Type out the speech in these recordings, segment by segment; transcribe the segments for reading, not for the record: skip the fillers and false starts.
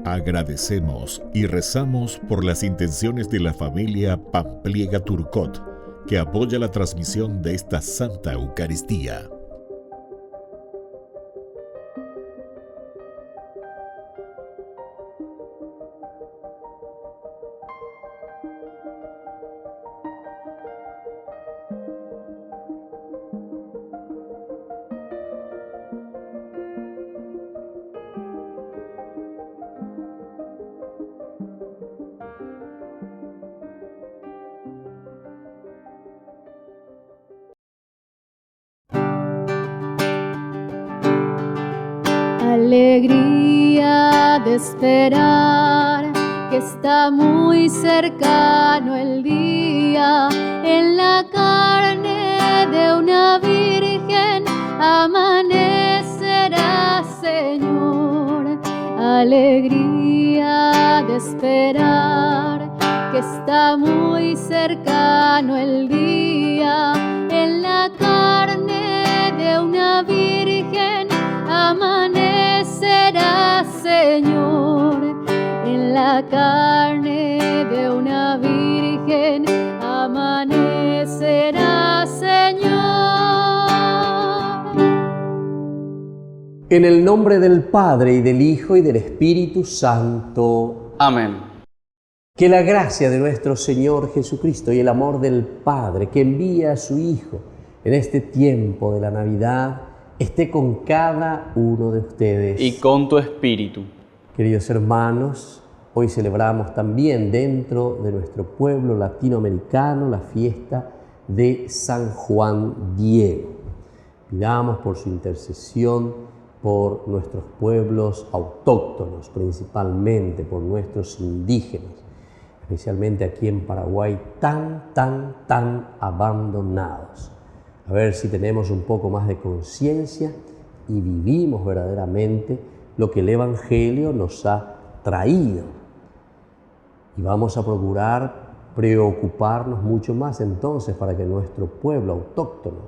Agradecemos y rezamos por las intenciones de la familia Pampliega Turcot, que apoya la transmisión de esta Santa Eucaristía. Alegría de esperar que está muy cercano el día, en la carne de una virgen amanecerá, Señor. Alegría de esperar que está muy cercano el día, en la carne de una virgen amanecerá, Señor. En la carne de una virgen amanecerá, Señor. En el nombre del Padre, y del Hijo, y del Espíritu Santo. Amén. Que la gracia de nuestro Señor Jesucristo y el amor del Padre, que envía a su Hijo en este tiempo de la Navidad, esté con cada uno de ustedes. Y con tu espíritu. Queridos hermanos, hoy celebramos también dentro de nuestro pueblo latinoamericano la fiesta de San Juan Diego. Pidamos por su intercesión por nuestros pueblos autóctonos, principalmente por nuestros indígenas, especialmente aquí en Paraguay, tan abandonados. A ver si tenemos un poco más de conciencia y vivimos verdaderamente lo que el Evangelio nos ha traído. Y vamos a procurar preocuparnos mucho más entonces para que nuestro pueblo autóctono,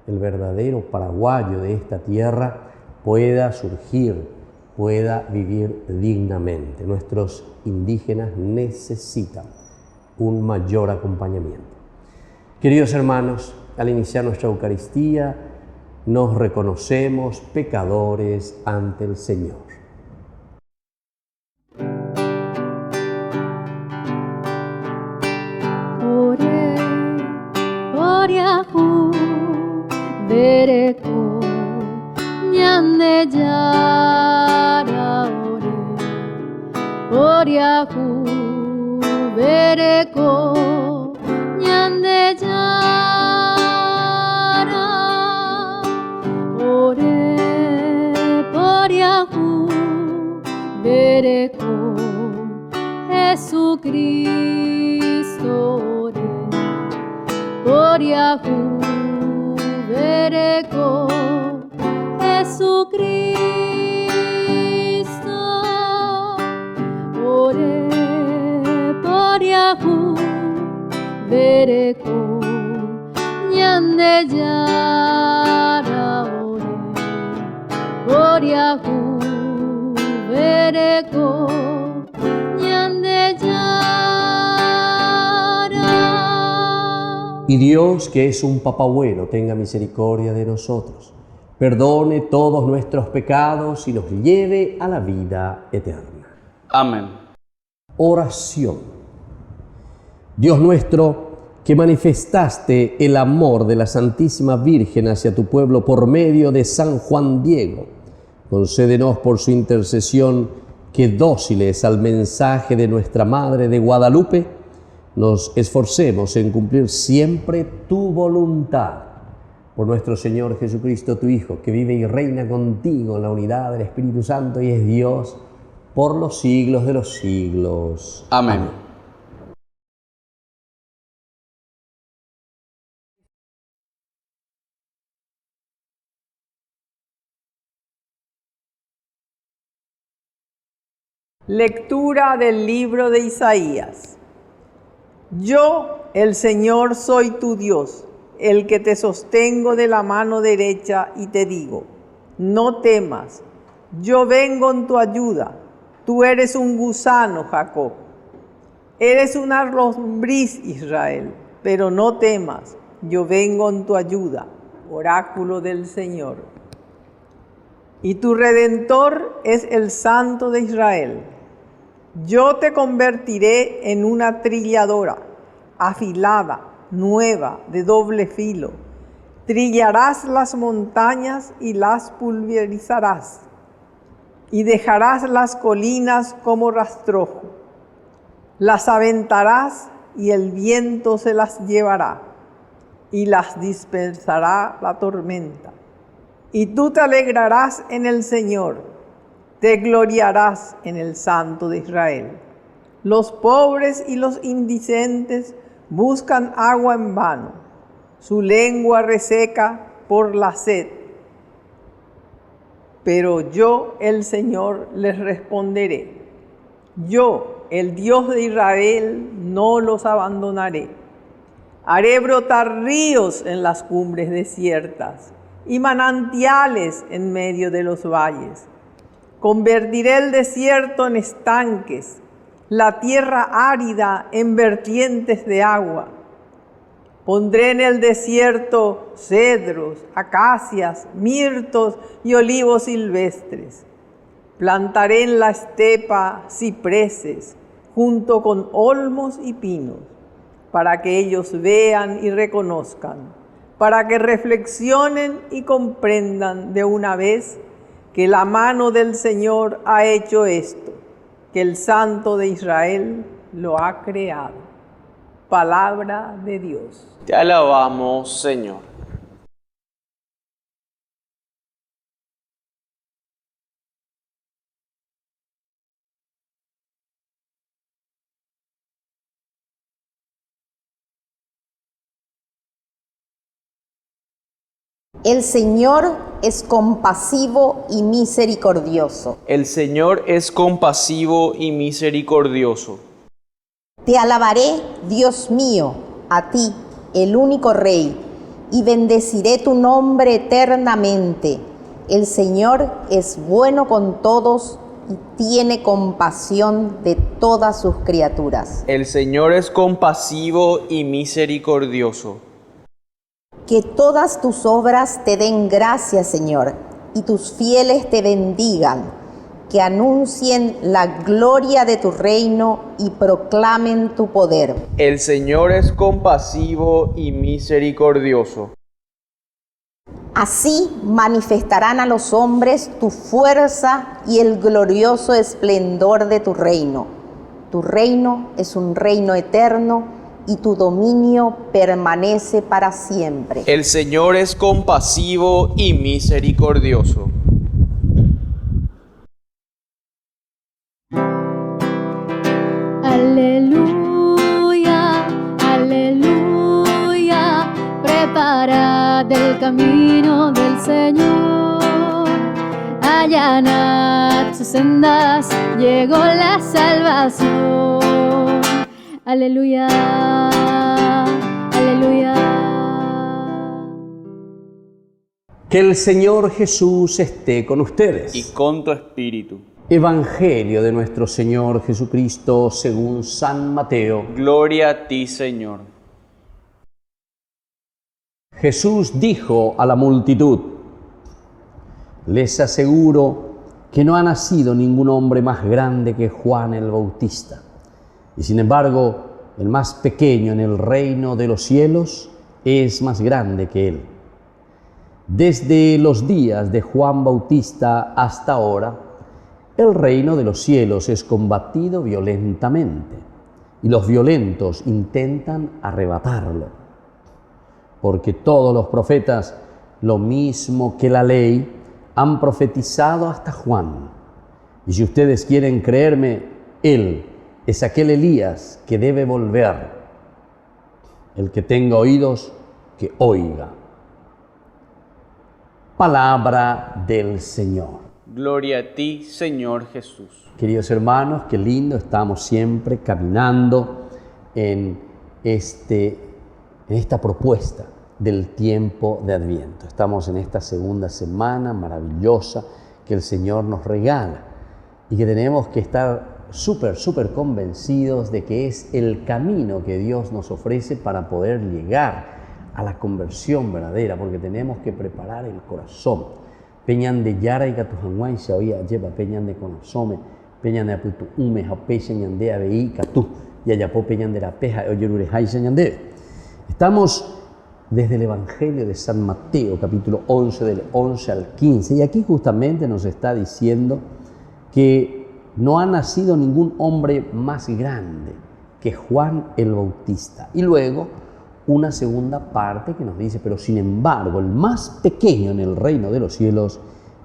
el verdadero paraguayo de esta tierra, pueda surgir, pueda vivir dignamente. Nuestros indígenas necesitan un mayor acompañamiento. Queridos hermanos, al iniciar nuestra Eucaristía, nos reconocemos pecadores ante el Señor. Oriahu, Bereko, Ñande Yara, Oriahu, Bereko, Ñande Yara, Ore, Oriahu, Bereko, Jesucristo, ore. Oriahu, Bereko, Jesucristo, ore. Oriahu, Bereko, Ñande Yara, ore. Oriahu, Bereko, Ñande Yara. Y Dios, que es un Papá bueno, tenga misericordia de nosotros, perdone todos nuestros pecados y nos lleve a la vida eterna. Amén. Oración. Dios nuestro, que manifestaste el amor de la Santísima Virgen hacia tu pueblo por medio de San Juan Diego, concédenos por su intercesión que, dóciles al mensaje de nuestra Madre de Guadalupe, nos esforcemos en cumplir siempre tu voluntad. Por nuestro Señor Jesucristo, tu Hijo, que vive y reina contigo en la unidad del Espíritu Santo y es Dios por los siglos de los siglos. Amén. Lectura del libro de Isaías. Yo, el Señor, soy tu Dios, el que te sostengo de la mano derecha y te digo, no temas, yo vengo en tu ayuda. Tú eres un gusano, Jacob. Eres una lombriz, Israel, pero no temas, yo vengo en tu ayuda, oráculo del Señor. Y tu Redentor es el Santo de Israel. Yo te convertiré en una trilladora, afilada, nueva, de doble filo. Trillarás las montañas y las pulverizarás, y dejarás las colinas como rastrojo. Las aventarás y el viento se las llevará, y las dispersará la tormenta. Y tú te alegrarás en el Señor, te gloriarás en el Santo de Israel. Los pobres y los indicentes buscan agua en vano, su lengua reseca por la sed. Pero yo, el Señor, les responderé. Yo, el Dios de Israel, no los abandonaré. Haré brotar ríos en las cumbres desiertas y manantiales en medio de los valles. Convertiré el desierto en estanques, la tierra árida en vertientes de agua. Pondré en el desierto cedros, acacias, mirtos y olivos silvestres. Plantaré en la estepa cipreses, junto con olmos y pinos, para que ellos vean y reconozcan, para que reflexionen y comprendan de una vez que la mano del Señor ha hecho esto, que el Santo de Israel lo ha creado. Palabra de Dios. Te alabamos, Señor. El Señor es compasivo y misericordioso. El Señor es compasivo y misericordioso. Te alabaré, Dios mío, a ti, el único Rey, y bendeciré tu nombre eternamente. El Señor es bueno con todos y tiene compasión de todas sus criaturas. El Señor es compasivo y misericordioso. Que todas tus obras te den gracias, Señor, y tus fieles te bendigan, que anuncien la gloria de tu reino y proclamen tu poder. El Señor es compasivo y misericordioso. Así manifestarán a los hombres tu fuerza y el glorioso esplendor de tu reino. Tu reino es un reino eterno y tu dominio permanece para siempre. El Señor es compasivo y misericordioso. Aleluya, aleluya, preparad el camino del Señor. Allanad sus sendas, llegó la salvación. Aleluya, aleluya. Que el Señor Jesús esté con ustedes. Y con tu espíritu. Evangelio de nuestro Señor Jesucristo según San Mateo. Gloria a ti, Señor. Jesús dijo a la multitud: les aseguro que no ha nacido ningún hombre más grande que Juan el Bautista. Y sin embargo, el más pequeño en el reino de los cielos es más grande que él. Desde los días de Juan Bautista hasta ahora, el reino de los cielos es combatido violentamente, y los violentos intentan arrebatarlo. Porque todos los profetas, lo mismo que la ley, han profetizado hasta Juan. Y si ustedes quieren creerme, él es aquel Elías que debe volver. El que tenga oídos, que oiga. Palabra del Señor. Gloria a ti, Señor Jesús. Queridos hermanos, qué lindo, estamos siempre caminando en en esta propuesta del tiempo de Adviento. Estamos en esta segunda semana maravillosa que el Señor nos regala y que tenemos que estar súper convencidos de que es el camino que Dios nos ofrece para poder llegar a la conversión verdadera, porque tenemos que preparar el corazón. Peñan de yara y catujanguay se oía lleva peñan de conasome, peñan de aputu ume, japeñan de abei catu, y ayapo peñan de la peja, oyerurejay señande. Estamos desde el Evangelio de San Mateo, capítulo 11, del 11 al 15, y aquí justamente nos está diciendo que no ha nacido ningún hombre más grande que Juan el Bautista. Y luego una segunda parte que nos dice, pero sin embargo, el más pequeño en el reino de los cielos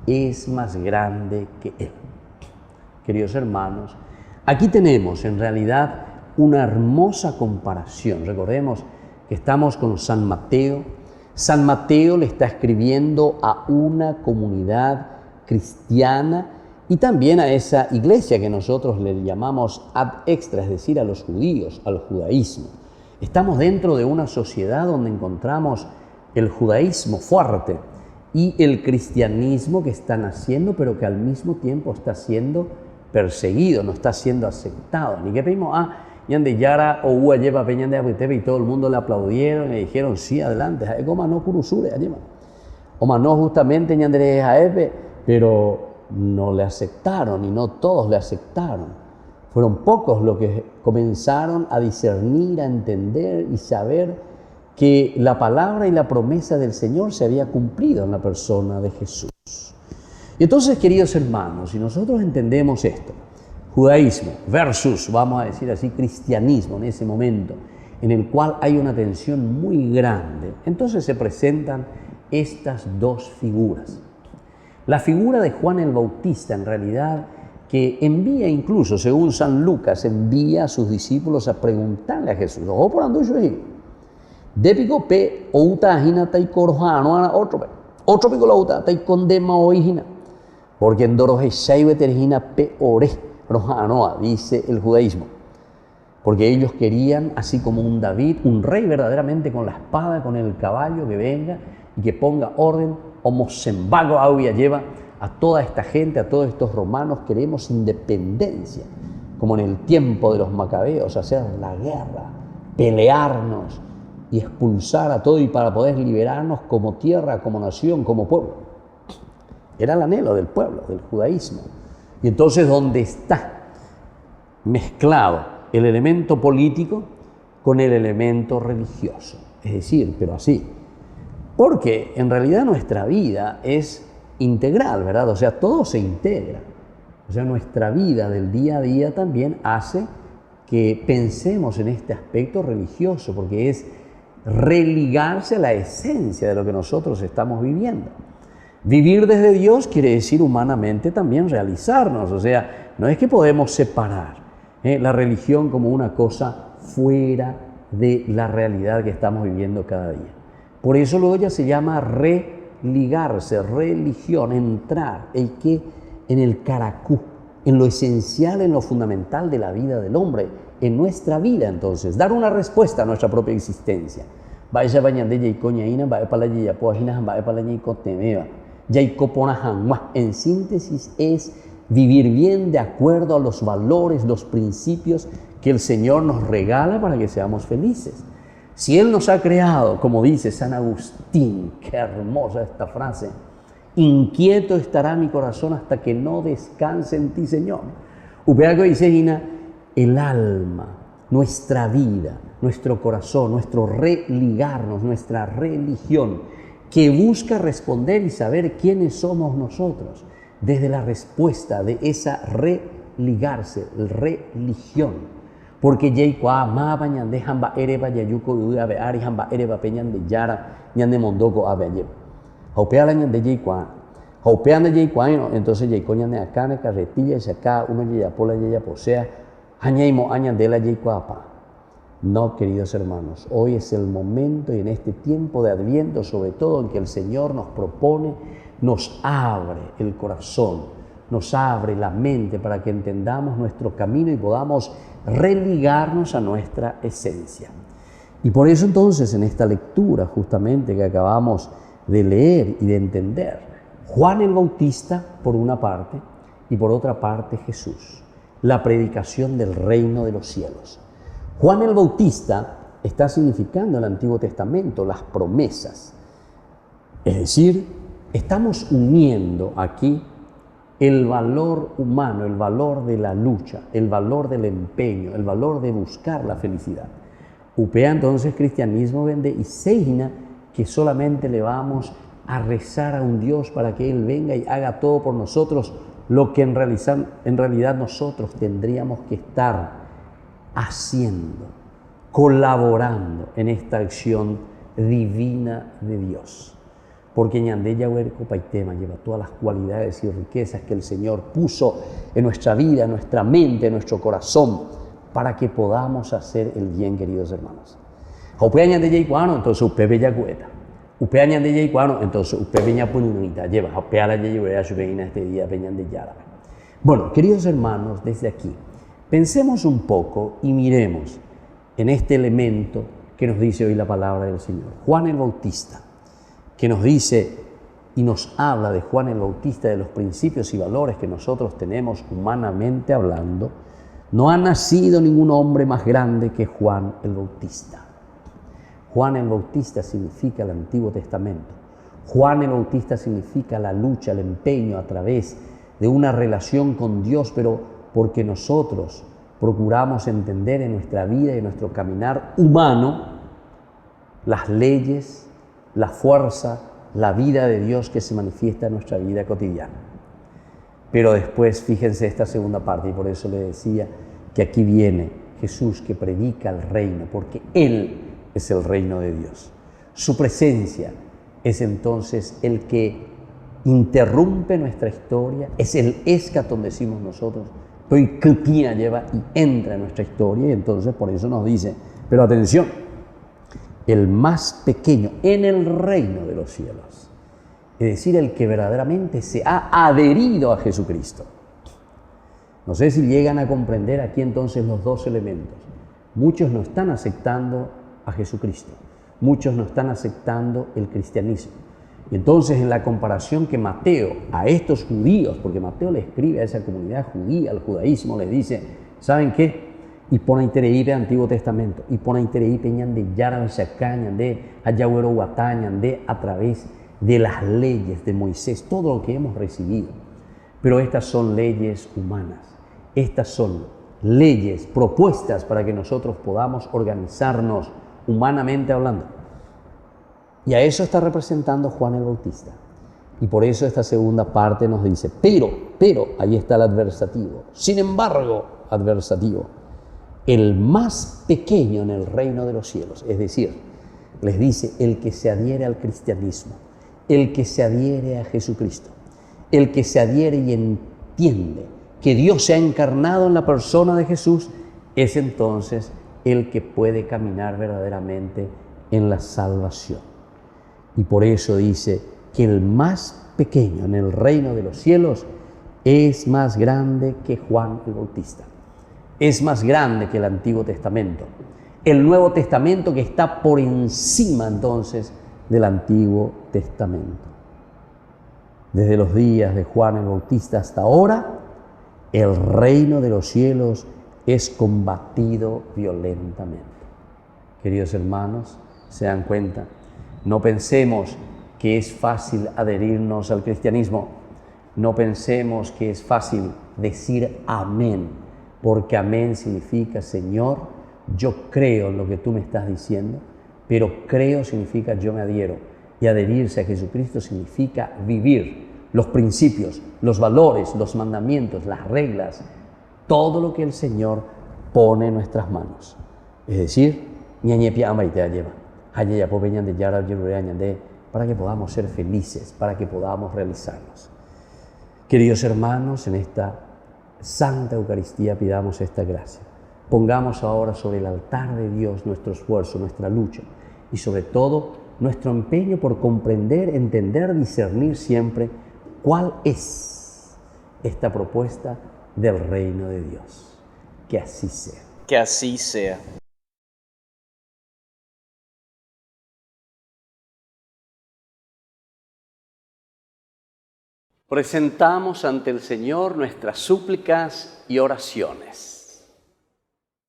es más grande que él. Queridos hermanos, aquí tenemos en realidad una hermosa comparación. Recordemos que estamos con San Mateo. San Mateo le está escribiendo a una comunidad cristiana y también a esa iglesia que nosotros le llamamos ad extra, es decir, a los judíos, al judaísmo. Estamos dentro de una sociedad donde encontramos el judaísmo fuerte y el cristianismo que está naciendo, pero que al mismo tiempo está siendo perseguido, no está siendo aceptado. Ni que pedimos, Yande Yara o Ua lleva Peñan de Abuitebe y todo el mundo le aplaudieron y le dijeron, sí, adelante, Jaeco no Kurusure, o no justamente Yandere Jaepe, pero no le aceptaron y no todos le aceptaron. Fueron pocos los que comenzaron a discernir, a entender y saber que la palabra y la promesa del Señor se había cumplido en la persona de Jesús. Y entonces, queridos hermanos, si nosotros entendemos esto, judaísmo versus, vamos a decir así, cristianismo en ese momento, en el cual hay una tensión muy grande, entonces se presentan estas dos figuras. La figura de Juan el Bautista, en realidad, que envía incluso, según San Lucas, envía a sus discípulos a preguntarle a Jesús, ¿o por ando yo ahí? Dépico pe outa ajina tai corjano ana otro pico la outa tai condema oijina, porque en doroje shaibe terjina pe ore rojanoa, dice el judaísmo, porque ellos querían, así como un David, un rey verdaderamente con la espada, con el caballo que venga y que ponga orden, como sembago auya lleva a toda esta gente, a todos estos romanos. Queremos independencia, como en el tiempo de los macabeos, hacer la guerra, pelearnos y expulsar a todo y para poder liberarnos como tierra, como nación, como pueblo. Era el anhelo del pueblo, del judaísmo. Y entonces, ¿dónde está mezclado el elemento político con el elemento religioso? Es decir, pero así. Porque en realidad nuestra vida es integral, ¿verdad? O sea, todo se integra. O sea, nuestra vida del día a día también hace que pensemos en este aspecto religioso, porque es religarse a la esencia de lo que nosotros estamos viviendo. Vivir desde Dios quiere decir humanamente también realizarnos, o sea, no es que podemos separar la religión como una cosa fuera de la realidad que estamos viviendo cada día. Por eso luego ya se llama religarse, religión, entrar, en el caracú, en lo esencial, en lo fundamental de la vida del hombre, en nuestra vida entonces, dar una respuesta a nuestra propia existencia. Vaya bañande y coñaína, vaya para la yapoajina, vaya para la yicotemeva. En síntesis es vivir bien de acuerdo a los valores, los principios que el Señor nos regala para que seamos felices. Si Él nos ha creado, como dice San Agustín, qué hermosa esta frase, inquieto estará mi corazón hasta que no descanse en ti, Señor. Upeaco dice Gina, el alma, nuestra vida, nuestro corazón, nuestro religarnos, nuestra religión, que busca responder y saber quiénes somos nosotros, desde la respuesta de esa religarse, religión. Porque Yeikua ma bañan de jamba ereba yayuko uabe ari jamba ereba peñan de yara ñan de mondoko abe. Haupea la ñan de Yeikua. Haupean de Yeikua, entonces Yeiko ñan de acá en carretilla y acá uno yeyapola yeyaposea, hañaimo añan de la Yeikuapa. No, queridos hermanos, hoy es el momento y en este tiempo de Adviento, sobre todo en que el Señor nos propone, nos abre el corazón, nos abre la mente para que entendamos nuestro camino y podamos religarnos a nuestra esencia. Y por eso entonces en esta lectura justamente que acabamos de leer y de entender, Juan el Bautista por una parte y por otra parte Jesús, la predicación del reino de los cielos. Juan el Bautista está significando en el Antiguo Testamento las promesas. Es decir, estamos uniendo aquí el valor humano, el valor de la lucha, el valor del empeño, el valor de buscar la felicidad. Upea entonces cristianismo vende y seina que solamente le vamos a rezar a un Dios para que Él venga y haga todo por nosotros, lo que en realidad nosotros tendríamos que estar haciendo, colaborando en esta acción divina de Dios. Porque Ñandé Yahweh Copaitema lleva todas las cualidades y riquezas que el Señor puso en nuestra vida, en nuestra mente, en nuestro corazón, para que podamos hacer el bien, queridos hermanos. Upea Ñandé Yahweh, entonces usted bella cueta. Upea Ñandé Yahweh, entonces usted peña pununita, lleva upea la Yahweh a su peña este día peñan de Yara. Bueno, queridos hermanos, desde aquí, pensemos un poco y miremos en este elemento que nos dice hoy la palabra del Señor. Juan el Bautista, que nos dice y nos habla de Juan el Bautista, de los principios y valores que nosotros tenemos humanamente hablando, no ha nacido ningún hombre más grande que Juan el Bautista. Juan el Bautista significa el Antiguo Testamento. Juan el Bautista significa la lucha, el empeño a través de una relación con Dios, pero porque nosotros procuramos entender en nuestra vida y en nuestro caminar humano las leyes, la fuerza, la vida de Dios que se manifiesta en nuestra vida cotidiana. Pero después, fíjense esta segunda parte, y por eso le decía que aquí viene Jesús que predica el reino, porque Él es el reino de Dios. Su presencia es entonces el que interrumpe nuestra historia, es el escatón, decimos nosotros, pero que lleva y entra en nuestra historia, y entonces por eso nos dice, pero atención, el más pequeño en el reino de los cielos, es decir, el que verdaderamente se ha adherido a Jesucristo. No sé si llegan a comprender aquí entonces los dos elementos. Muchos no están aceptando a Jesucristo, muchos no están aceptando el cristianismo. Y entonces en la comparación que Mateo a estos judíos, porque Mateo le escribe a esa comunidad judía, al judaísmo, les dice, ¿saben qué? Y pone interei el Antiguo Testamento, y pone interei peñan de Yara Shacañan, de Ayagüero Guatañan, de a través de las leyes de Moisés, todo lo que hemos recibido. Pero estas son leyes humanas, estas son leyes propuestas para que nosotros podamos organizarnos humanamente hablando. Y a eso está representando Juan el Bautista. Y por eso esta segunda parte nos dice, pero, ahí está el adversativo. Sin embargo, adversativo, el más pequeño en el reino de los cielos, es decir, les dice, el que se adhiere al cristianismo, el que se adhiere a Jesucristo, el que se adhiere y entiende que Dios se ha encarnado en la persona de Jesús, es entonces el que puede caminar verdaderamente en la salvación. Y por eso dice que el más pequeño en el reino de los cielos es más grande que Juan el Bautista. Es más grande que el Antiguo Testamento. El Nuevo Testamento que está por encima entonces del Antiguo Testamento. Desde los días de Juan el Bautista hasta ahora, el reino de los cielos es combatido violentamente. Queridos hermanos, ¿se dan cuenta? No pensemos que es fácil adherirnos al cristianismo. No pensemos que es fácil decir amén, porque amén significa, Señor, yo creo en lo que tú me estás diciendo, pero creo significa yo me adhiero. Y adherirse a Jesucristo significa vivir los principios, los valores, los mandamientos, las reglas, todo lo que el Señor pone en nuestras manos. Es decir, para que podamos ser felices, para que podamos realizarnos. Queridos hermanos, en esta Santa Eucaristía pidamos esta gracia. Pongamos ahora sobre el altar de Dios nuestro esfuerzo, nuestra lucha y sobre todo nuestro empeño por comprender, entender, discernir siempre cuál es esta propuesta del reino de Dios. Que así sea. Que así sea. Presentamos ante el Señor nuestras súplicas y oraciones.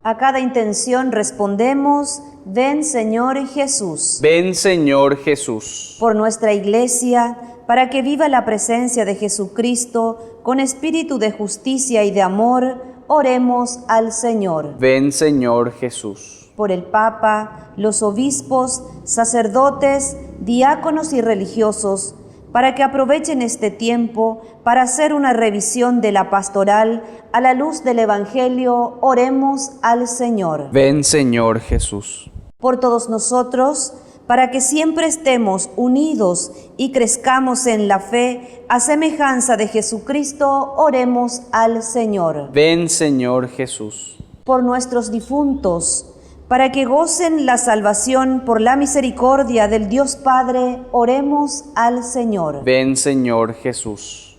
A cada intención respondemos: ven Señor Jesús. Ven Señor Jesús. Por nuestra Iglesia, para que viva la presencia de Jesucristo con espíritu de justicia y de amor, oremos al Señor. Ven Señor Jesús. Por el Papa, los obispos, sacerdotes, diáconos y religiosos, para que aprovechen este tiempo para hacer una revisión de la pastoral a la luz del Evangelio, oremos al Señor. Ven Señor Jesús. Por todos nosotros, para que siempre estemos unidos y crezcamos en la fe, a semejanza de Jesucristo, oremos al Señor. Ven Señor Jesús. Por nuestros difuntos, para que gocen la salvación por la misericordia del Dios Padre, oremos al Señor. Ven Señor Jesús.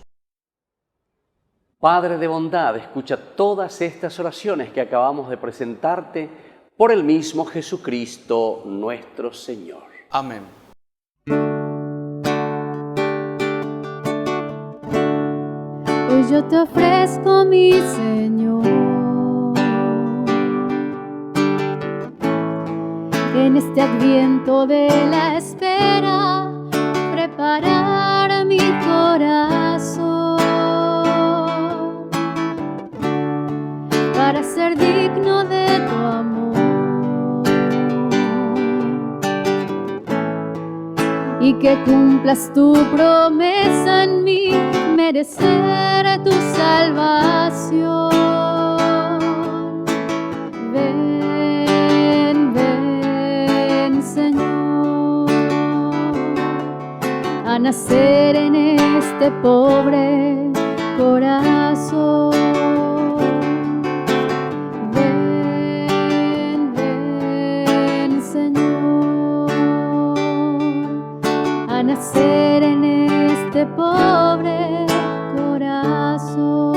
Padre de bondad, escucha todas estas oraciones que acabamos de presentarte por el mismo Jesucristo nuestro Señor. Amén. Hoy yo te ofrezco, mi Señor, en este adviento de la espera, preparar mi corazón para ser digno de tu amor y que cumplas tu promesa en mí, merecer tu salvación. Ven, Señor, a nacer en este pobre corazón. Ven, Señor, a nacer en este pobre corazón.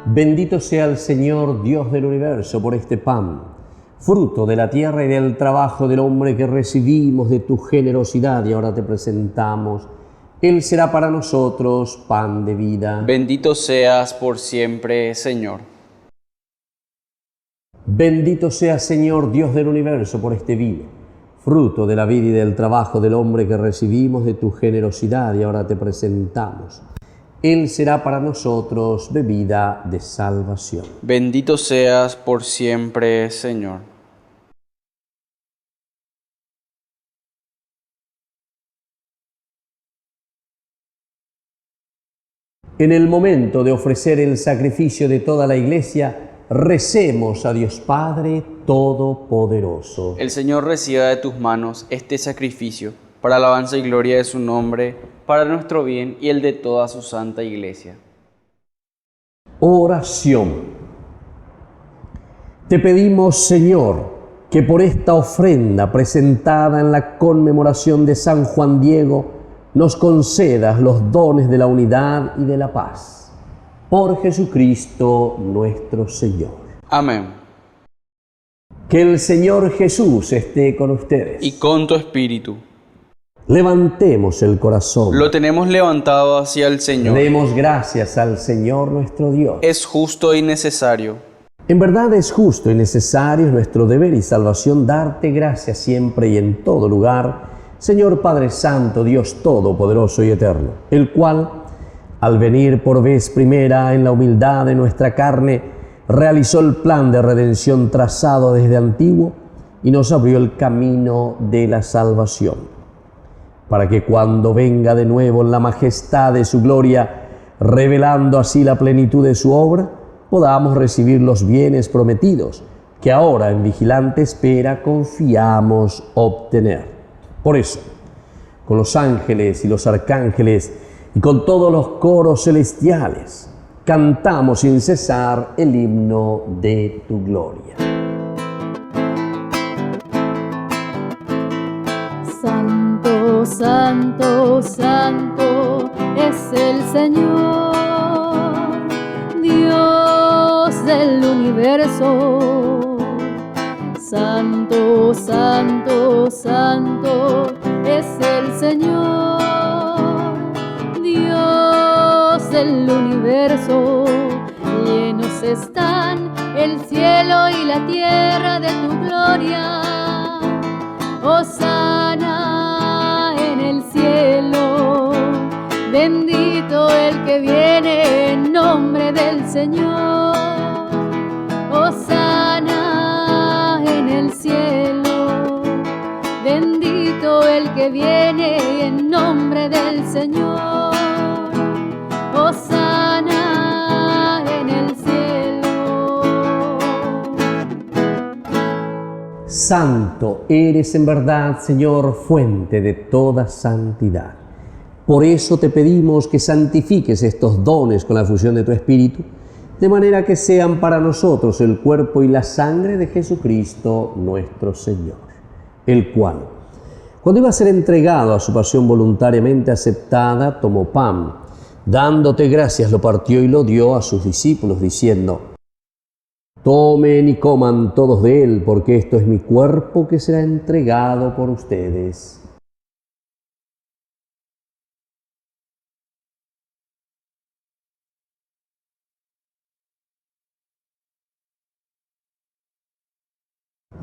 Bendito sea el Señor, Dios del universo, por este pan, fruto de la tierra y del trabajo del hombre que recibimos de tu generosidad y ahora te presentamos. Él será para nosotros pan de vida. Bendito seas por siempre, Señor. Bendito sea, Señor, Dios del universo, por este vino, fruto de la vida y del trabajo del hombre que recibimos de tu generosidad y ahora te presentamos. Él será para nosotros bebida de salvación. Bendito seas por siempre, Señor. En el momento de ofrecer el sacrificio de toda la Iglesia, recemos a Dios Padre Todopoderoso. El Señor reciba de tus manos este sacrificio para alabanza y gloria de su nombre, para nuestro bien y el de toda su santa Iglesia. Oración. Te pedimos, Señor, que por esta ofrenda presentada en la conmemoración de San Juan Diego, nos concedas los dones de la unidad y de la paz. Por Jesucristo nuestro Señor. Amén. Que el Señor Jesús esté con ustedes. Y con tu espíritu. Levantemos el corazón. Lo tenemos levantado hacia el Señor. Demos gracias al Señor nuestro Dios. Es justo y necesario. En verdad es justo y necesario, es nuestro deber y salvación darte gracias siempre y en todo lugar, Señor Padre Santo, Dios Todopoderoso y Eterno, el cual, al venir por vez primera en la humildad de nuestra carne, realizó el plan de redención trazado desde antiguo y nos abrió el camino de la salvación, para que cuando venga de nuevo en la majestad de su gloria, revelando así la plenitud de su obra, podamos recibir los bienes prometidos, que ahora en vigilante espera confiamos obtener. Por eso, con los ángeles y los arcángeles y con todos los coros celestiales, cantamos sin cesar el himno de tu gloria. Santo, santo, santo es el Señor, Dios del universo. Santo, santo, santo es el Señor, del universo. Llenos están el cielo y la tierra de tu gloria. Hosana en el cielo, bendito el que viene en nombre del Señor. Hosana en el cielo, bendito el que viene en nombre del Señor. Hosana en el cielo. Santo eres en verdad, Señor, fuente de toda santidad. Por eso te pedimos que santifiques estos dones con la fusión de tu Espíritu, de manera que sean para nosotros el cuerpo y la sangre de Jesucristo nuestro Señor, el cual, cuando iba a ser entregado a su pasión voluntariamente aceptada, tomó pan, dándote gracias, lo partió y lo dio a sus discípulos, diciendo: tomen y coman todos de él, porque esto es mi cuerpo que será entregado por ustedes.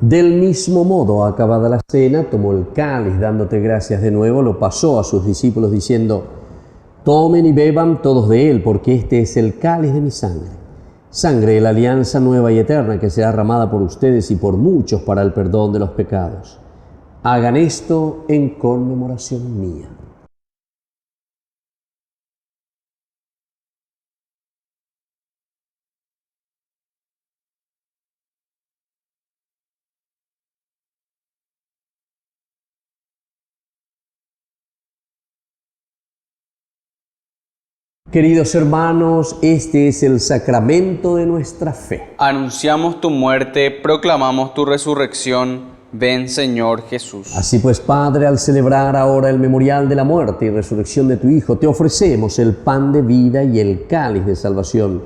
Del mismo modo, acabada la cena, tomó el cáliz, dándote gracias de nuevo, lo pasó a sus discípulos diciendo: tomen y beban todos de él, porque este es el cáliz de mi sangre, sangre de la alianza nueva y eterna que será derramada por ustedes y por muchos para el perdón de los pecados. Hagan esto en conmemoración mía. Queridos hermanos, este es el sacramento de nuestra fe. Anunciamos tu muerte, proclamamos tu resurrección. Ven, Señor Jesús. Así pues, Padre, al celebrar ahora el memorial de la muerte y resurrección de tu Hijo, te ofrecemos el pan de vida y el cáliz de salvación.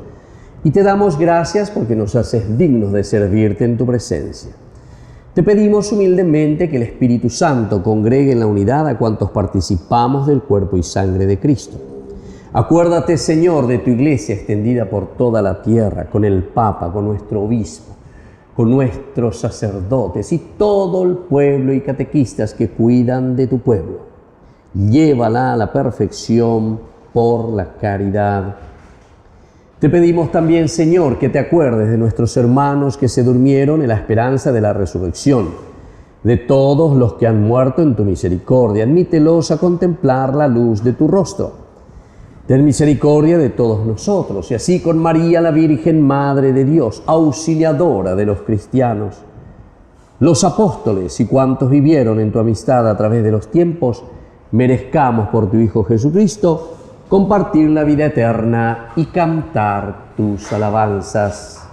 Y te damos gracias porque nos haces dignos de servirte en tu presencia. Te pedimos humildemente que el Espíritu Santo congregue en la unidad a cuantos participamos del cuerpo y sangre de Cristo. Acuérdate, Señor, de tu iglesia extendida por toda la tierra, con el Papa, con nuestro obispo, con nuestros sacerdotes y todo el pueblo y catequistas que cuidan de tu pueblo. Llévala a la perfección por la caridad. Te pedimos también, Señor, que te acuerdes de nuestros hermanos que se durmieron en la esperanza de la resurrección, de todos los que han muerto en tu misericordia. Admítelos a contemplar la luz de tu rostro. Ten misericordia de todos nosotros, y así con María, la Virgen Madre de Dios, auxiliadora de los cristianos, los apóstoles y cuantos vivieron en tu amistad a través de los tiempos, merezcamos por tu Hijo Jesucristo compartir la vida eterna y cantar tus alabanzas.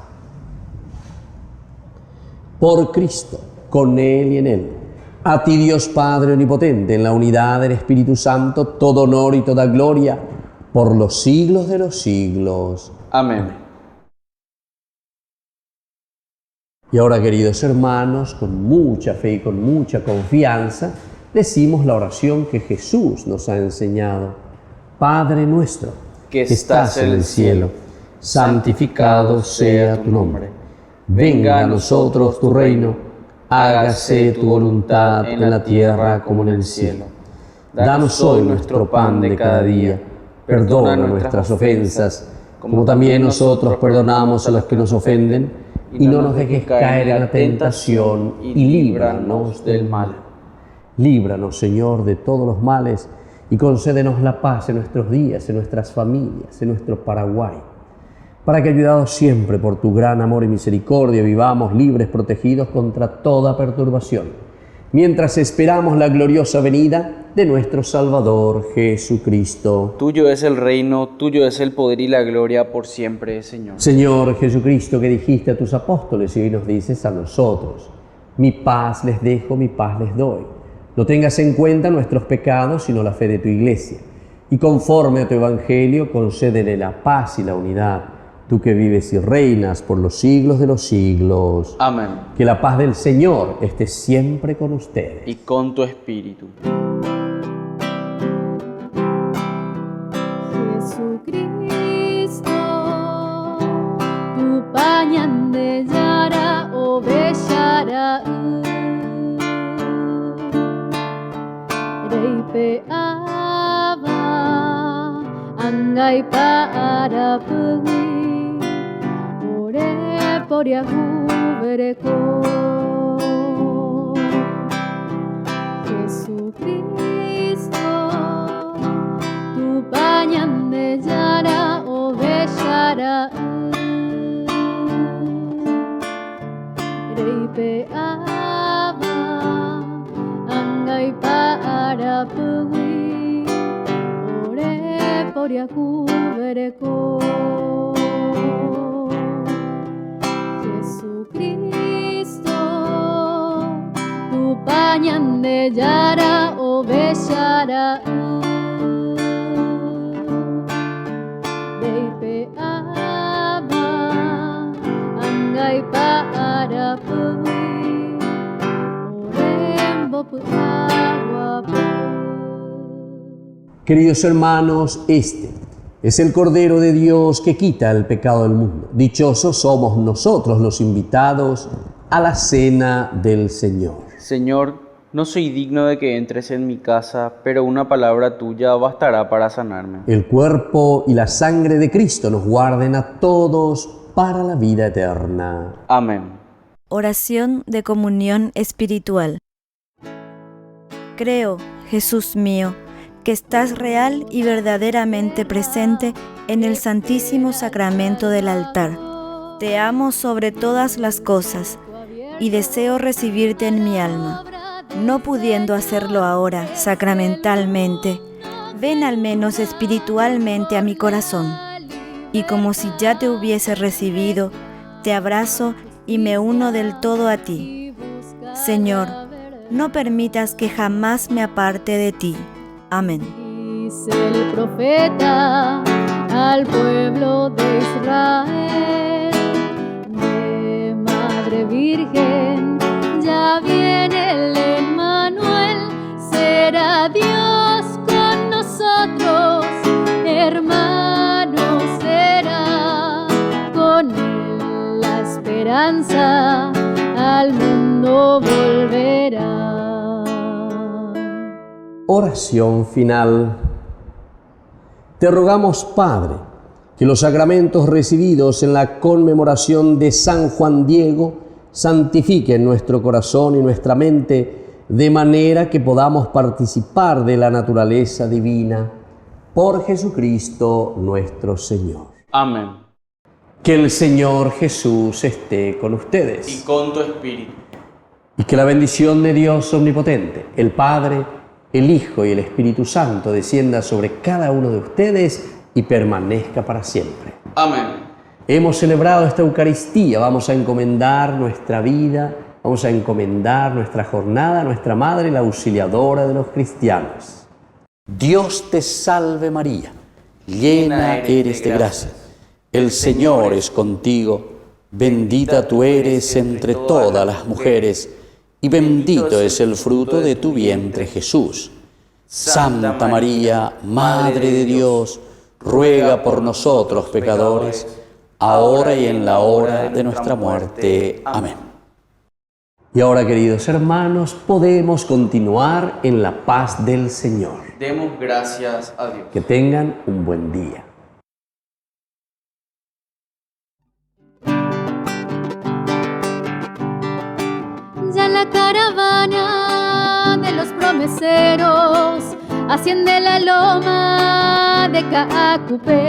Por Cristo, con Él y en Él, a ti Dios Padre Omnipotente, en la unidad del Espíritu Santo, todo honor y toda gloria, por los siglos de los siglos. Amén. Y ahora, queridos hermanos, con mucha fe y con mucha confianza, decimos la oración que Jesús nos ha enseñado. Padre nuestro, que estás en el cielo, santificado sea tu nombre. Venga a nosotros tu reino, hágase tu voluntad en la tierra como en el cielo. Danos hoy nuestro pan de cada día. Perdona nuestras ofensas, como también nosotros perdonamos a los que nos ofenden, y no nos dejes caer en la tentación, y líbranos del mal. Líbranos, Señor, de todos los males, y concédenos la paz en nuestros días, en nuestras familias, en nuestro Paraguay, para que, ayudados siempre por tu gran amor y misericordia, vivamos libres, protegidos contra toda perturbación, mientras esperamos la gloriosa venida de nuestro Salvador Jesucristo. Tuyo es el reino, tuyo es el poder y la gloria por siempre, Señor. Señor Jesucristo, que dijiste a tus apóstoles y hoy nos dices a nosotros: mi paz les dejo, mi paz les doy. No tengas en cuenta nuestros pecados, sino la fe de tu iglesia. Y conforme a tu evangelio, concédele la paz y la unidad. Tú que vives y reinas por los siglos de los siglos. Amén. Que la paz del Señor esté siempre con ustedes. Y con tu espíritu. Jesucristo Angai para pugui Ore poriahu bereko Jesucristo Tu pañan de yara o bellara Reipe aba Angai para pugui Ore poriahu bereko Jesucristo Tu pañan de yara o bellara Reipe aba Angai para pugui Orembo agua. Queridos hermanos, este es el Cordero de Dios que quita el pecado del mundo. Dichosos somos nosotros los invitados a la cena del Señor. Señor, no soy digno de que entres en mi casa, pero una palabra tuya bastará para sanarme. El cuerpo y la sangre de Cristo nos guarden a todos para la vida eterna. Amén. Oración de comunión espiritual. Creo, Jesús mío, que estás real y verdaderamente presente en el Santísimo Sacramento del altar. Te amo sobre todas las cosas y deseo recibirte en mi alma. No pudiendo hacerlo ahora sacramentalmente, ven al menos espiritualmente a mi corazón. Y como si ya te hubiese recibido, te abrazo y me uno del todo a ti. Señor, no permitas que jamás me aparte de ti. Amén. Dice el profeta al pueblo de Israel, de Madre Virgen, ya viene el Emmanuel, será Dios con nosotros, hermano será, con él la esperanza al mundo volverá. Oración final. Te rogamos, Padre, que los sacramentos recibidos en la conmemoración de San Juan Diego santifiquen nuestro corazón y nuestra mente de manera que podamos participar de la naturaleza divina por Jesucristo nuestro Señor. Amén. Que el Señor Jesús esté con ustedes. Y con tu espíritu. Y que la bendición de Dios Omnipotente, el Padre, el Hijo y el Espíritu Santo descienda sobre cada uno de ustedes y permanezca para siempre. Amén. Hemos celebrado esta Eucaristía, vamos a encomendar nuestra vida, vamos a encomendar nuestra jornada a nuestra Madre, la auxiliadora de los cristianos. Dios te salve María, llena eres de gracia, el Señor es contigo, bendita tú eres entre todas las mujeres, y bendito es el fruto de tu vientre, Jesús. Santa María, Madre de Dios, ruega por nosotros pecadores, ahora y en la hora de nuestra muerte. Amén. Y ahora, queridos hermanos, podemos continuar en la paz del Señor. Demos gracias a Dios. Que tengan un buen día. Ya la caravana de los promeseros asciende la loma de Caacupé,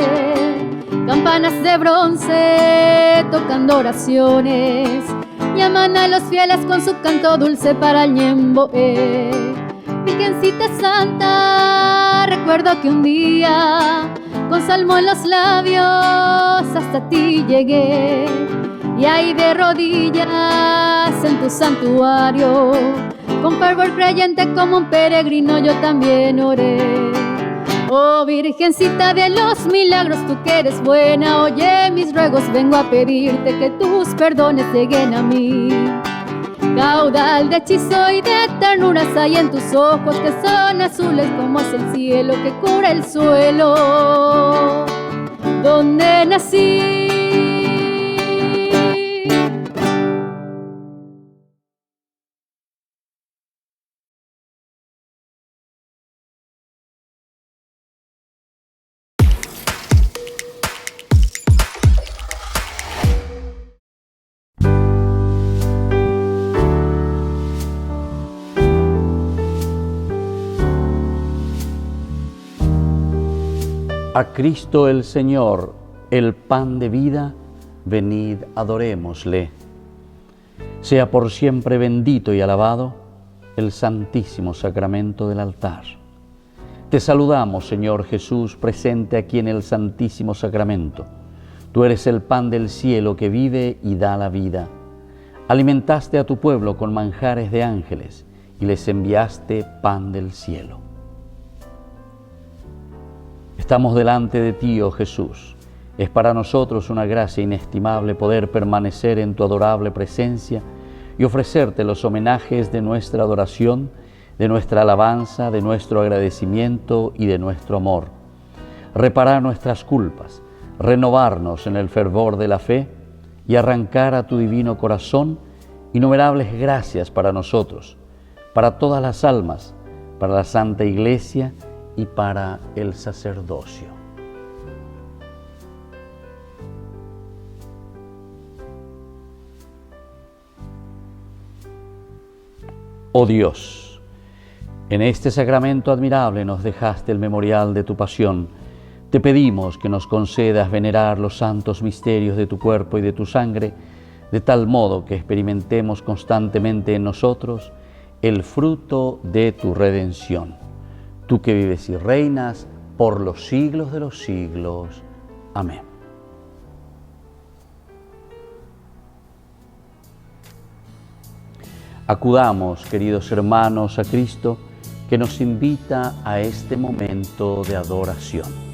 campanas de bronce tocando oraciones, llaman a los fieles con su canto dulce para el Ñemboé. Virgencita Santa, recuerdo que un día con salmo en los labios hasta ti llegué, y ahí de rodillas en tu santuario, con fervor creyente como un peregrino yo también oré. Oh Virgencita de los milagros, tú que eres buena, oye mis ruegos, vengo a pedirte que tus perdones lleguen a mí. Caudal de hechizo y de ternuras hay en tus ojos, que son azules como es el cielo que cubre el suelo donde nací. A Cristo el Señor, el pan de vida, venid, adorémosle. Sea por siempre bendito y alabado el santísimo sacramento del altar. Te saludamos, Señor Jesús, presente aquí en el santísimo sacramento. Tú eres el pan del cielo que vive y da la vida. Alimentaste a tu pueblo con manjares de ángeles y les enviaste pan del cielo. Estamos delante de ti, oh Jesús. Es para nosotros una gracia inestimable poder permanecer en tu adorable presencia y ofrecerte los homenajes de nuestra adoración, de nuestra alabanza, de nuestro agradecimiento y de nuestro amor. Reparar nuestras culpas, renovarnos en el fervor de la fe y arrancar a tu divino corazón innumerables gracias para nosotros, para todas las almas, para la Santa Iglesia y para el sacerdocio. Oh Dios, en este sacramento admirable nos dejaste el memorial de tu pasión. Te pedimos que nos concedas venerar los santos misterios de tu cuerpo y de tu sangre, de tal modo que experimentemos constantemente en nosotros el fruto de tu redención. Tú que vives y reinas por los siglos de los siglos. Amén. Acudamos, queridos hermanos, a Cristo, que nos invita a este momento de adoración.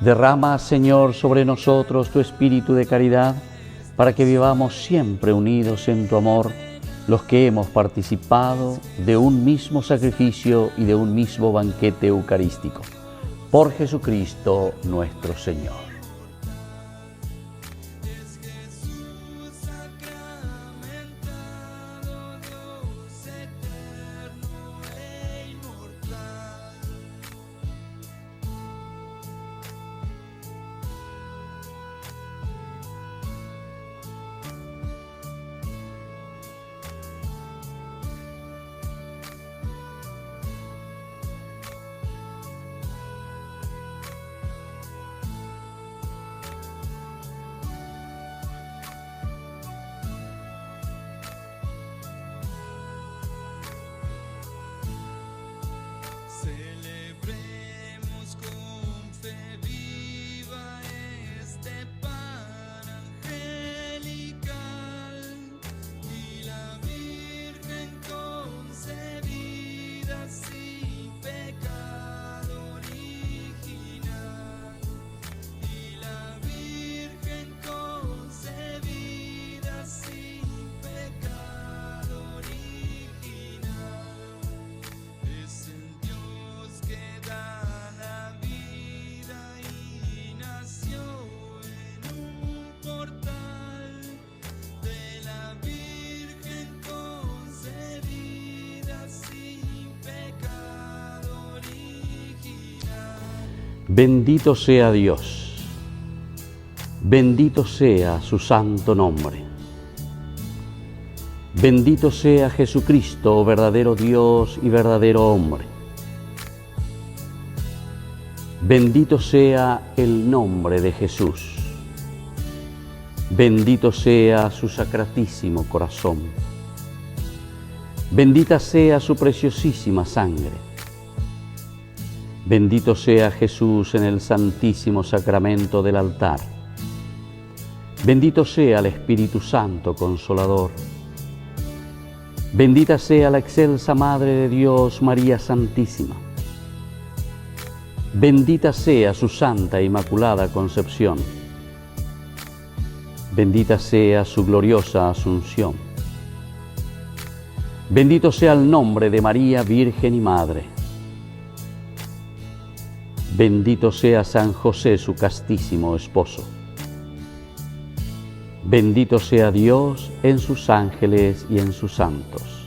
Derrama, Señor, sobre nosotros tu espíritu de caridad, para que vivamos siempre unidos en tu amor, los que hemos participado de un mismo sacrificio y de un mismo banquete eucarístico. Por Jesucristo nuestro Señor. Bendito sea Dios, bendito sea su santo nombre. Bendito sea Jesucristo, verdadero Dios y verdadero hombre. Bendito sea el nombre de Jesús. Bendito sea su sacratísimo corazón. Bendita sea su preciosísima sangre. Bendito sea Jesús en el santísimo sacramento del altar. Bendito sea el Espíritu Santo Consolador. Bendita sea la excelsa Madre de Dios, María Santísima. Bendita sea su Santa e Inmaculada Concepción. Bendita sea su gloriosa Asunción. Bendito sea el nombre de María, Virgen y Madre. Bendito sea San José, su castísimo esposo. Bendito sea Dios en sus ángeles y en sus santos.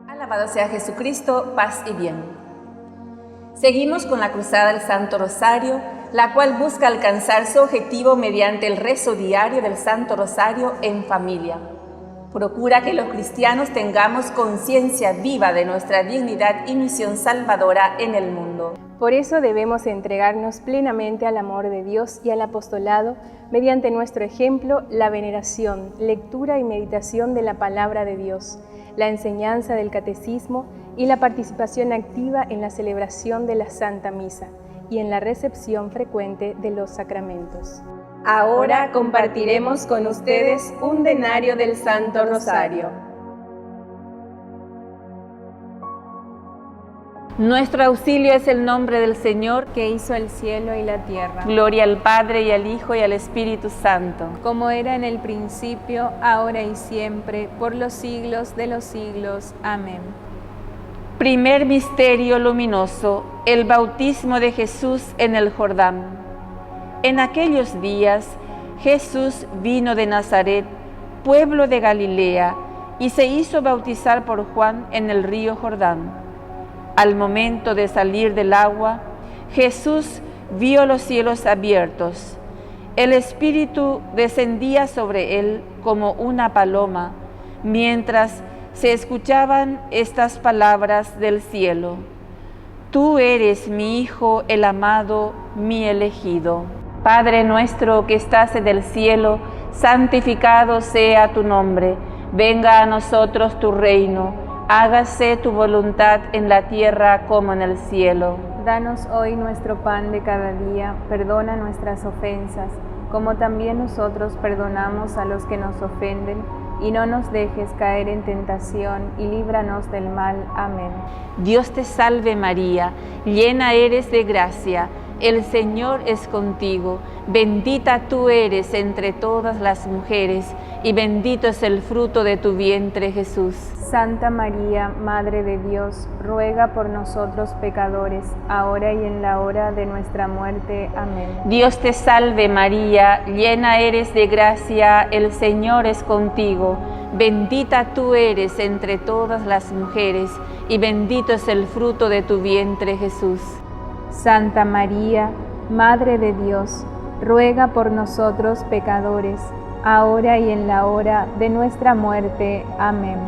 Alabado sea Jesucristo, paz y bien. Seguimos con la Cruzada del Santo Rosario, la cual busca alcanzar su objetivo mediante el rezo diario del Santo Rosario en familia. Procura que los cristianos tengamos conciencia viva de nuestra dignidad y misión salvadora en el mundo. Por eso debemos entregarnos plenamente al amor de Dios y al apostolado mediante nuestro ejemplo, la veneración, lectura y meditación de la palabra de Dios, la enseñanza del catecismo y la participación activa en la celebración de la Santa Misa y en la recepción frecuente de los sacramentos. Ahora compartiremos con ustedes un denario del Santo Rosario. Nuestro auxilio es el nombre del Señor, que hizo el cielo y la tierra. Gloria al Padre y al Hijo y al Espíritu Santo. Como era en el principio, ahora y siempre, por los siglos de los siglos. Amén. Primer misterio luminoso, el bautismo de Jesús en el Jordán. En aquellos días, Jesús vino de Nazaret, pueblo de Galilea, y se hizo bautizar por Juan en el río Jordán. Al momento de salir del agua, Jesús vio los cielos abiertos. El Espíritu descendía sobre él como una paloma, mientras se escuchaban estas palabras del cielo: Tú eres mi Hijo, el amado, mi elegido. Padre nuestro que estás en el cielo, santificado sea tu nombre. Venga a nosotros tu reino. Hágase tu voluntad en la tierra como en el cielo. Danos hoy nuestro pan de cada día, perdona nuestras ofensas, como también nosotros perdonamos a los que nos ofenden, y no nos dejes caer en tentación, y líbranos del mal. Amén. Dios te salve María, llena eres de gracia, el Señor es contigo, bendita tú eres entre todas las mujeres, y bendito es el fruto de tu vientre, Jesús. Santa María, Madre de Dios, ruega por nosotros pecadores, ahora y en la hora de nuestra muerte. Amén. Dios te salve María, llena eres de gracia, el Señor es contigo, bendita tú eres entre todas las mujeres, y bendito es el fruto de tu vientre, Jesús. Santa María, Madre de Dios, ruega por nosotros pecadores, ahora y en la hora de nuestra muerte. Amén.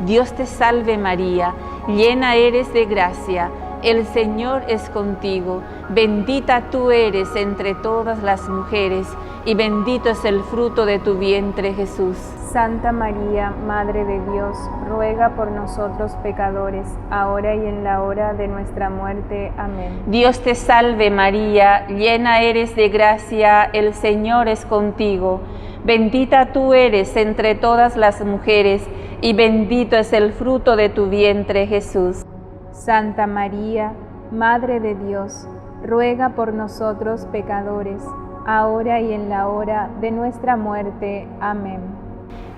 Dios te salve María, llena eres de gracia, el Señor es contigo, bendita tú eres entre todas las mujeres, y bendito es el fruto de tu vientre, Jesús. Santa María, Madre de Dios, ruega por nosotros pecadores, ahora y en la hora de nuestra muerte. Amén. Dios te salve María, llena eres de gracia, el Señor es contigo, bendita tú eres entre todas las mujeres, y bendito es el fruto de tu vientre, Jesús. Santa María, Madre de Dios, ruega por nosotros pecadores, ahora y en la hora de nuestra muerte. Amén.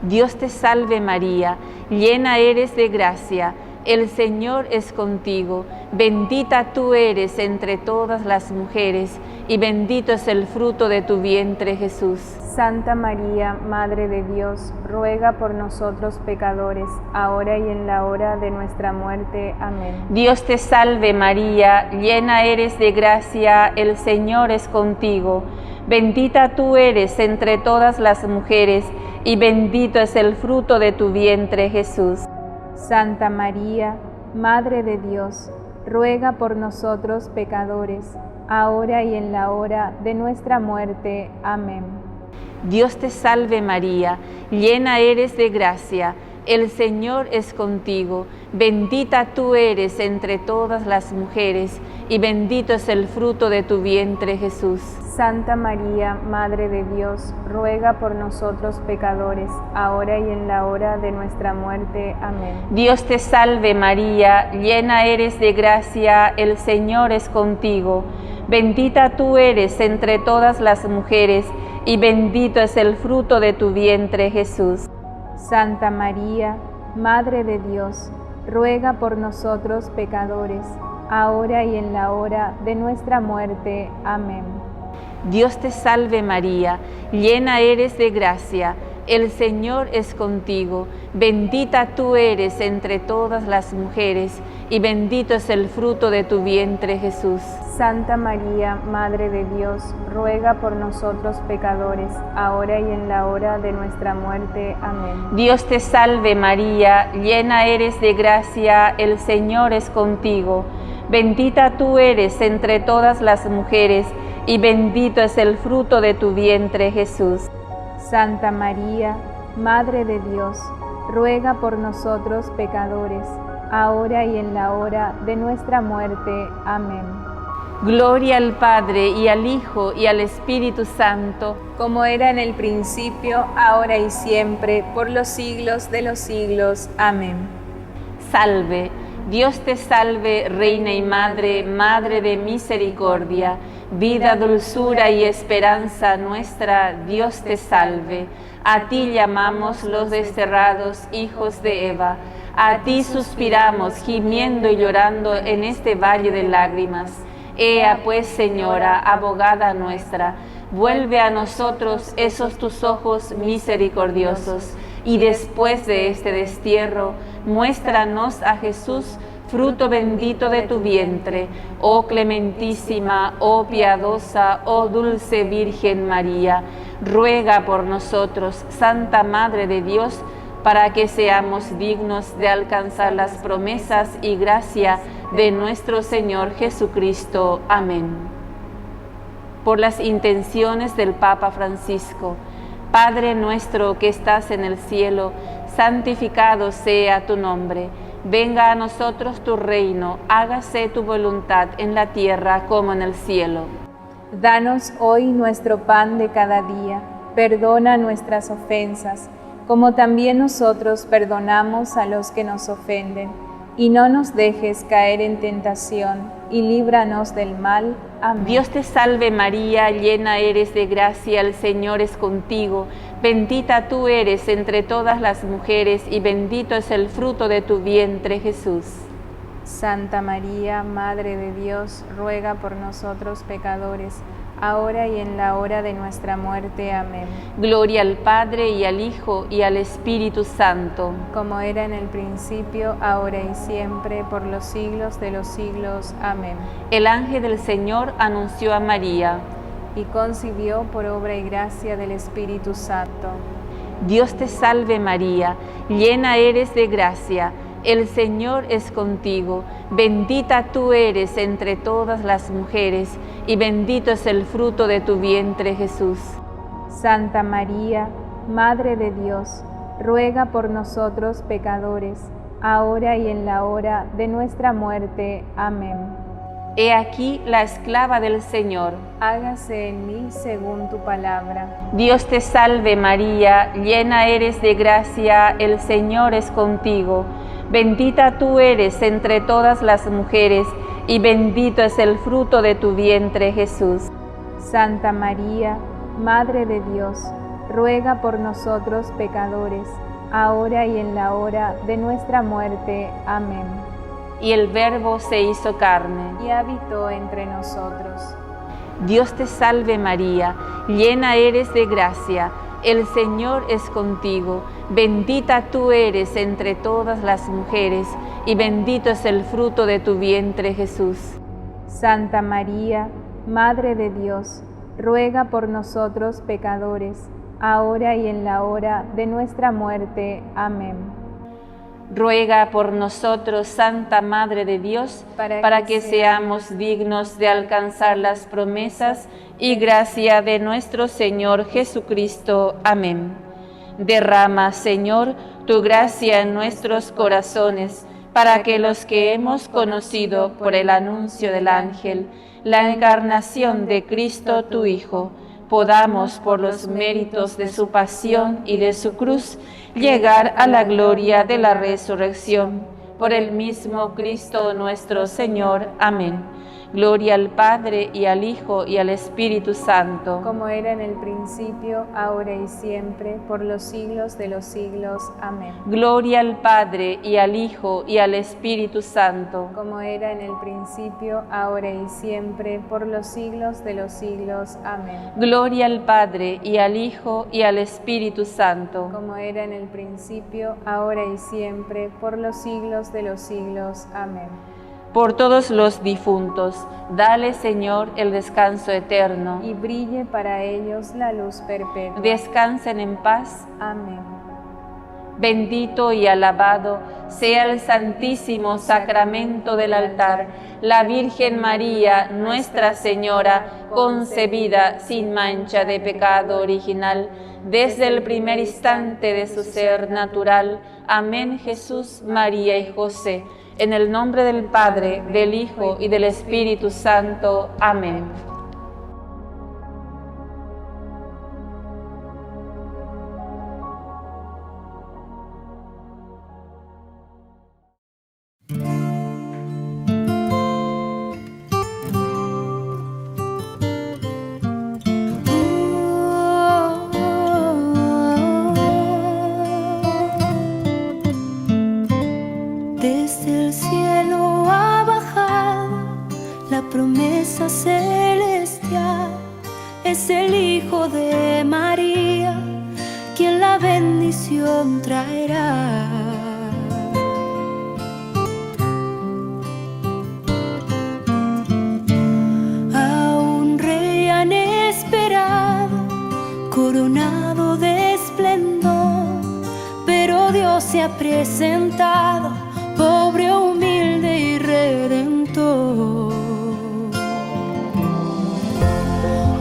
Dios te salve María, llena eres de gracia, el Señor es contigo, bendita tú eres entre todas las mujeres, y bendito es el fruto de tu vientre, Jesús. Santa María, Madre de Dios, ruega por nosotros pecadores, ahora y en la hora de nuestra muerte. Amén. Dios te salve María, llena eres de gracia, el Señor es contigo, bendita tú eres entre todas las mujeres, y bendito es el fruto de tu vientre, Jesús. Santa María, Madre de Dios, ruega por nosotros pecadores, ahora y en la hora de nuestra muerte. Amén. Dios te salve María, llena eres de gracia, el Señor es contigo, bendita tú eres entre todas las mujeres, y bendito es el fruto de tu vientre Jesús. Santa María, Madre de Dios, ruega por nosotros pecadores, ahora y en la hora de nuestra muerte. Amén. Dios te salve María, llena eres de gracia, el Señor es contigo, bendita tú eres entre todas las mujeres, y bendito es el fruto de tu vientre Jesús. Santa María, Madre de Dios, ruega por nosotros pecadores, ahora y en la hora de nuestra muerte. Amén. Dios te salve María, llena eres de gracia, el Señor es contigo, bendita tú eres entre todas las mujeres, y bendito es el fruto de tu vientre Jesús. Santa María, Madre de Dios, ruega por nosotros pecadores, ahora y en la hora de nuestra muerte. Amén. Dios te salve María, llena eres de gracia, el Señor es contigo, bendita tú eres entre todas las mujeres, y bendito es el fruto de tu vientre Jesús. Santa María, Madre de Dios, ruega por nosotros pecadores, ahora y en la hora de nuestra muerte. Amén. Gloria al Padre, y al Hijo, y al Espíritu Santo, como era en el principio, ahora y siempre, por los siglos de los siglos. Amén. Salve, Dios te salve, Reina y Madre, Madre de misericordia, vida, dulzura y esperanza nuestra, Dios te salve. A ti llamamos los desterrados hijos de Eva, a ti suspiramos, gimiendo y llorando en este valle de lágrimas. Ea pues, Señora, abogada nuestra, vuelve a nosotros esos tus ojos misericordiosos, y después de este destierro, muéstranos a Jesús, fruto bendito de tu vientre, oh clementísima, oh piadosa, oh dulce Virgen María. Ruega por nosotros, Santa Madre de Dios, para que seamos dignos de alcanzar las promesas y gracia de nuestro Señor Jesucristo. Amén. Por las intenciones del Papa Francisco, Padre nuestro que estás en el cielo, santificado sea tu nombre. Venga a nosotros tu reino, hágase tu voluntad en la tierra como en el cielo. Danos hoy nuestro pan de cada día, perdona nuestras ofensas, como también nosotros perdonamos a los que nos ofenden. Y no nos dejes caer en tentación, y líbranos del mal. Amén. Dios te salve María, llena eres de gracia, el Señor es contigo. Bendita tú eres entre todas las mujeres, y bendito es el fruto de tu vientre, Jesús. Santa María, Madre de Dios, ruega por nosotros pecadores, ahora y en la hora de nuestra muerte. Amén. Gloria al Padre, y al Hijo, y al Espíritu Santo. Como era en el principio, ahora y siempre, por los siglos de los siglos. Amén. El ángel del Señor anunció a María, y concibió por obra y gracia del Espíritu Santo. Dios te salve María, llena eres de gracia, el Señor es contigo, bendita tú eres entre todas las mujeres, y bendito es el fruto de tu vientre Jesús. Santa María, Madre de Dios, ruega por nosotros pecadores, ahora y en la hora de nuestra muerte. Amén. He aquí la esclava del Señor. Hágase en mí según tu palabra. Dios te salve María, llena eres de gracia, el Señor es contigo. Bendita tú eres entre todas las mujeres, y bendito es el fruto de tu vientre Jesús. Santa María, Madre de Dios, ruega por nosotros pecadores, ahora y en la hora de nuestra muerte. Amén. Y el Verbo se hizo carne, y habitó entre nosotros. Dios te salve María, llena eres de gracia, el Señor es contigo, bendita tú eres entre todas las mujeres, y bendito es el fruto de tu vientre Jesús. Santa María, Madre de Dios, ruega por nosotros pecadores, ahora y en la hora de nuestra muerte. Amén. Ruega por nosotros, Santa Madre de Dios, para que seamos dignos de alcanzar las promesas y gracia de nuestro Señor Jesucristo. Amén. Derrama, Señor, tu gracia en nuestros corazones, para que los que hemos conocido por el anuncio del ángel la encarnación de Cristo tu Hijo, podamos, por los méritos de su pasión y de su cruz, llegar a la gloria de la resurrección. Por el mismo Cristo nuestro Señor. Amén. Gloria al Padre, y al Hijo, y al Espíritu Santo. Como era en el principio, ahora y siempre, por los siglos de los siglos. Amén. Gloria al Padre, y al Hijo, y al Espíritu Santo. Como era en el principio, ahora y siempre, por los siglos de los siglos. Amén. Gloria al Padre, y al Hijo, y al Espíritu Santo. Como era en el principio, ahora y siempre, por los siglos de los siglos. Amén. Por todos los difuntos, dale, Señor, el descanso eterno. Y brille para ellos la luz perpetua. Descansen en paz. Amén. Bendito y alabado sea el santísimo sacramento del altar, la Virgen María, Nuestra Señora, concebida sin mancha de pecado original, desde el primer instante de su ser natural. Amén. Jesús, María y José. En el nombre del Padre, del Hijo y del Espíritu Santo. Amén. Desde el cielo ha bajado la promesa celestial. Es el Hijo de María quien la bendición traerá. A un rey han esperado, coronado de esplendor, pero Dios se ha presentado, pobre, humilde y redentor.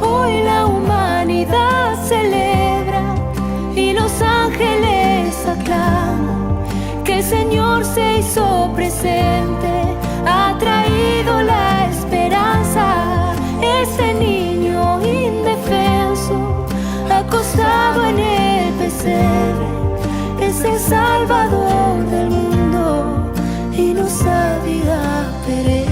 Hoy la humanidad celebra y los ángeles aclaman que el Señor se hizo presente, ha traído la esperanza. Ese niño indefenso, acostado en el pesebre, es el Salvador del mundo y nos da vida perenne.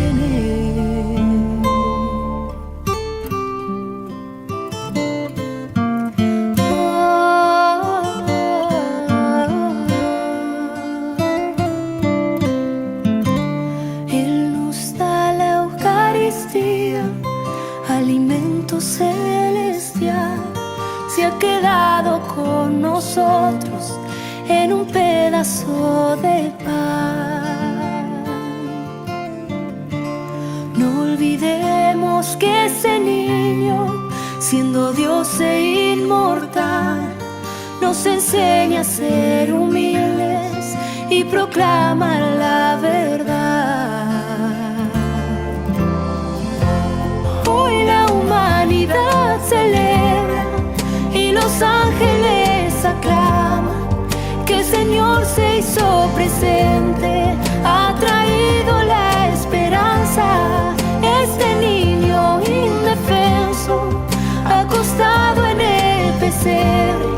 Él nos da la Eucaristía, alimento celestial. Se ha quedado con nosotros en un pedazo de pan. No olvidemos que ese niño, siendo Dios e inmortal, nos enseña a ser humildes y proclama la verdad. Hoy la humanidad celebra y los ángeles aclaman que el Señor se hizo presente, ha traído la esperanza. Este niño indefenso, acostado en el pesebre,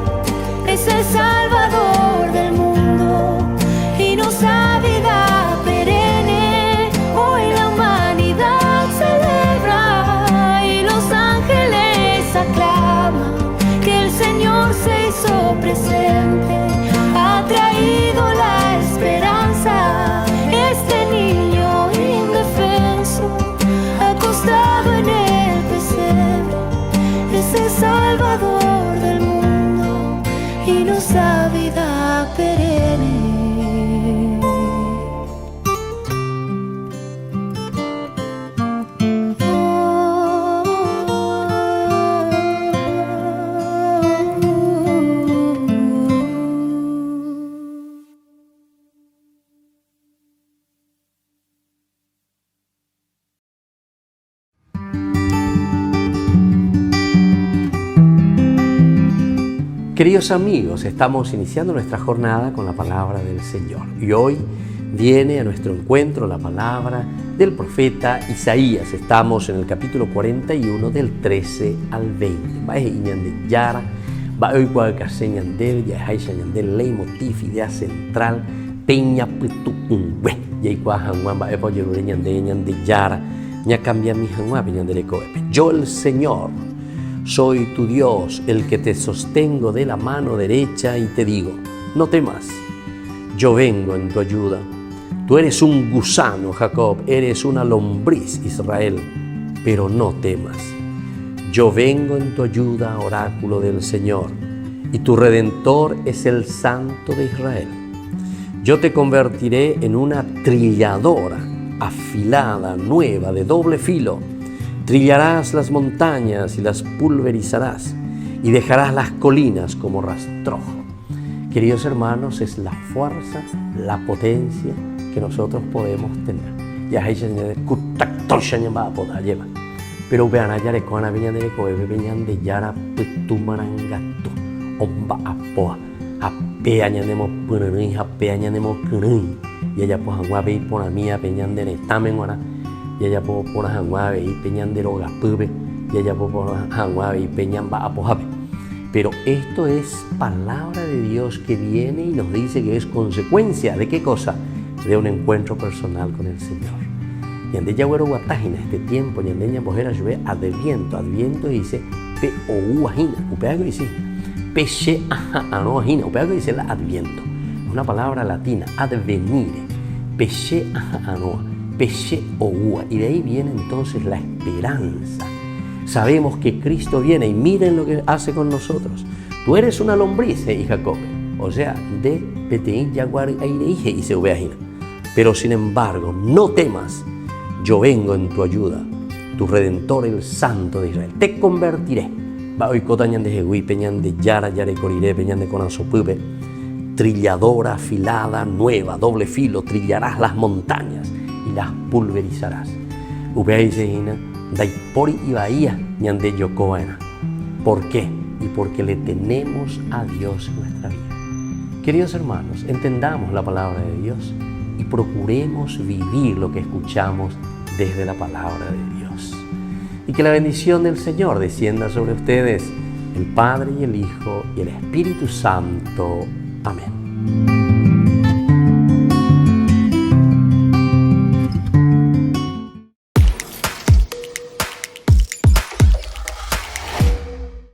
es el Salvador del mundo y nos da vida perenne. Hoy la humanidad celebra y los ángeles aclaman que el Señor se hizo presente, ha traído la esperanza. Queridos amigos, estamos iniciando nuestra jornada con la palabra del Señor. Y hoy viene a nuestro encuentro la palabra del profeta Isaías. Estamos en el capítulo 41 del 13 al 20. Leitmotiv, central, peña pitu ungue. Yo, el Señor, soy tu Dios, el que te sostengo de la mano derecha y te digo, no temas, yo vengo en tu ayuda. Tú eres un gusano, Jacob, eres una lombriz, Israel, pero no temas. Yo vengo en tu ayuda, oráculo del Señor, y tu Redentor es el Santo de Israel. Yo te convertiré en una trilladora, afilada, nueva, de doble filo. Trillarás las montañas y las pulverizarás, y dejarás las colinas como rastrojo. Queridos hermanos, es la fuerza, la potencia que nosotros podemos tener. Pero vean allá de Coana venían de Coebe, venían de Yara, Petumarangato, Omba Apoa, Apeañanemos Punani, Apeañanemos Punani, y allá pues Anguabe y Ponamía, Peñan de Nestamenguana, y allá por Anguabe y Peñan de Rogapube, y allá por Anguabe y Peñan Baapojabe. Pero esto es palabra de Dios que viene y nos dice que es consecuencia ¿de qué cosa? De un encuentro personal con el Señor. Y ande ya güero guatágina este tiempo, y ande ya bojera llueve adviento dice pe o ajina, upeago dice peche no ajina, upeago dice la adviento. Es una palabra latina, advenire, peche no, peche o ua, y de ahí viene entonces la esperanza. Sabemos que Cristo viene y miren lo que hace con nosotros. Tú eres una lombriz, Jacob, o sea, de Peteín, Yaguar, Aireije y Seubeajina. Pero sin embargo, no temas, yo vengo en tu ayuda, tu Redentor, el Santo de Israel. Te convertiré. Hoy cotañan de Jehuí, peñan de Yara, Yare Coriré, peñan de Conazopupe, trilladora afilada, nueva, doble filo, trillarás las montañas y las pulverizarás. Ubeaisehina. Daipori y Bahía, ñande Yocoana. ¿Por qué? Y porque le tenemos a Dios en nuestra vida. Queridos hermanos, entendamos la palabra de Dios y procuremos vivir lo que escuchamos desde la palabra de Dios. Y que la bendición del Señor descienda sobre ustedes, el Padre y el Hijo y el Espíritu Santo. Amén.